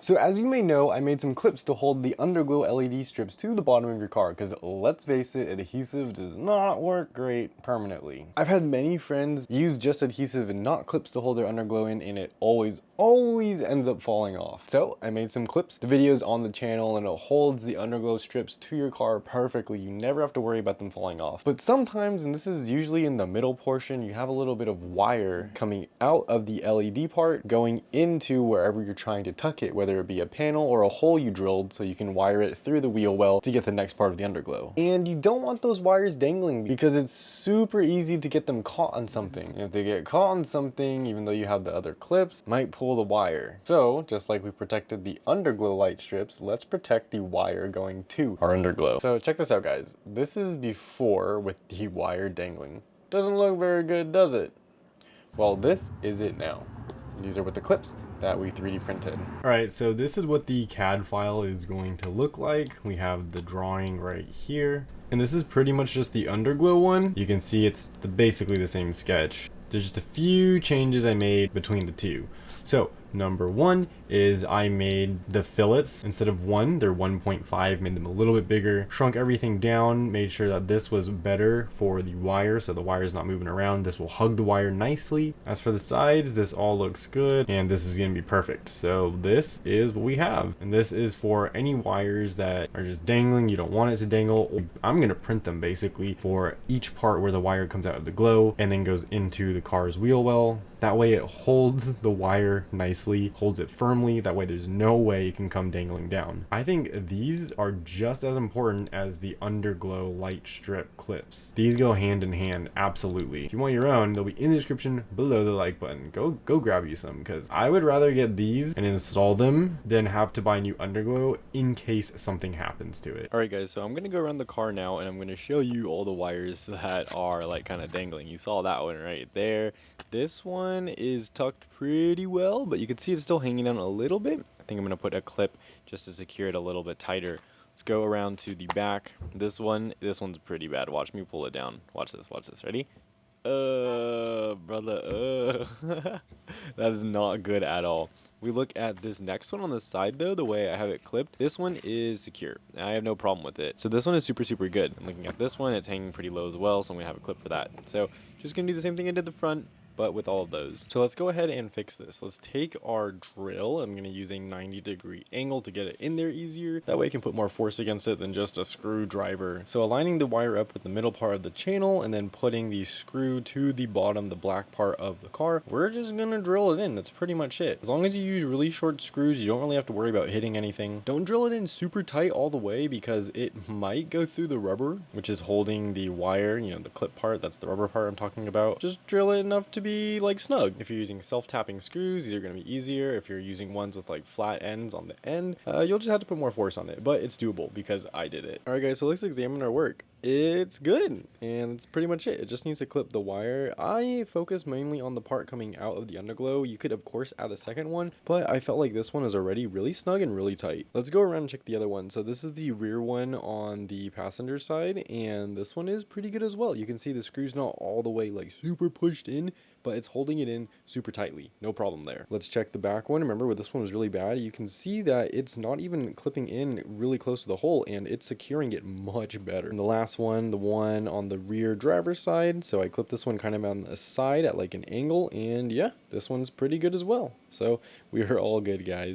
So as you may know, I made some clips to hold the Underglow LED strips to the bottom of your car, because let's face it, adhesive does not work great permanently. I've had many friends use just adhesive and not clips to hold their Underglow in, and it always ends up falling off. So I made some clips. The video's on the channel and it holds the Underglow strips to your car perfectly. You never have to worry about them falling off. But sometimes, and this is usually in the middle portion, you have a little bit of wire coming out of the LED part going into wherever you're trying to tuck it, whether it be a panel or a hole you drilled so you can wire it through the wheel well to get the next part of the Underglow. And you don't want those wires dangling because it's super easy to get them caught on something. And if they get caught on something, even though you have the other clips, might pull the wire. So just like we protected the Underglow light strips, let's protect the wire going to our Underglow. So check this out, guys. This is before with the wire dangling. Doesn't look very good, does it? Well, this is it now. These are with the clips that we 3D printed. All right, so this is what the CAD file is going to look like. We have the drawing right here. And this is pretty much just the Underglow one. You can see it's basically the same sketch. There's just a few changes I made between the two. So number one is I made the fillets, instead of 1, they're 1.5, made them a little bit bigger, shrunk everything down, made sure that this was better for the wire, so the wire is not moving around. This will hug the wire nicely. As for the sides, this all looks good, and this is gonna be perfect. So this is what we have, and this is for any wires that are just dangling, you don't want it to dangle. I'm gonna print them basically for each part where the wire comes out of the glow and then goes into the car's wheel well. That way it holds the wire nicely, holds it firmly, that way there's no way it can come dangling down. I think these are just as important as the Underglow light strip clips. These go hand in hand, absolutely. If you want your own, they'll be in the description below the like button. Go grab you some, because I would rather get these and install them than have to buy new Underglow in case something happens to it. Alright guys, so I'm gonna go around the car now and I'm gonna show you all the wires that are like kind of dangling. You saw that one right there. This one is tucked pretty well, but you can see it's still hanging down a little bit. I think I'm gonna put a clip just to secure it a little bit tighter. Let's go around to the back. This one's pretty bad. Watch me pull it down. Watch this, ready? Brother, that is not good at all. We look at this next one on the side though, the way I have it clipped, this one is secure. I have no problem with it. So this one is super good. I'm looking at this one, it's hanging pretty low as well, so I'm gonna have a clip for that. So just gonna do the same thing I did the front, but with all of those. So let's go ahead and fix this. Let's take our drill. I'm going to use a 90-degree angle to get it in there easier. That way I can put more force against it than just a screwdriver. So aligning the wire up with the middle part of the channel and then putting the screw to the bottom, the black part of the car, we're just going to drill it in. That's pretty much it. As long as you use really short screws, you don't really have to worry about hitting anything. Don't drill it in super tight all the way because it might go through the rubber, which is holding the wire, you know, the clip part. That's the rubber part I'm talking about. Just drill it enough to be like snug. If you're using self-tapping screws, these are going to be easier. If you're using ones with like flat ends on the end, you'll just have to put more force on it, but it's doable because I did it. All right guys, so let's examine our work. It's good, and it's pretty much it. It just needs to clip the wire. I focus mainly on the part coming out of the Underglow. You could of course add a second one, but I felt like this one is already really snug and really tight. Let's go around and check the other one. So this is the rear one on the passenger side, and this one is pretty good as well. You can see the screw's not all the way like super pushed in, but it's holding it in super tightly. No problem there. Let's check the back one. Remember where this one was really bad? You can see that it's not even clipping in really close to the hole, and it's securing it much better. And the last one, the one on the rear driver's side, so I clipped this one kind of on the side at like an angle, and yeah, this one's pretty good as well. So we are all good, guys.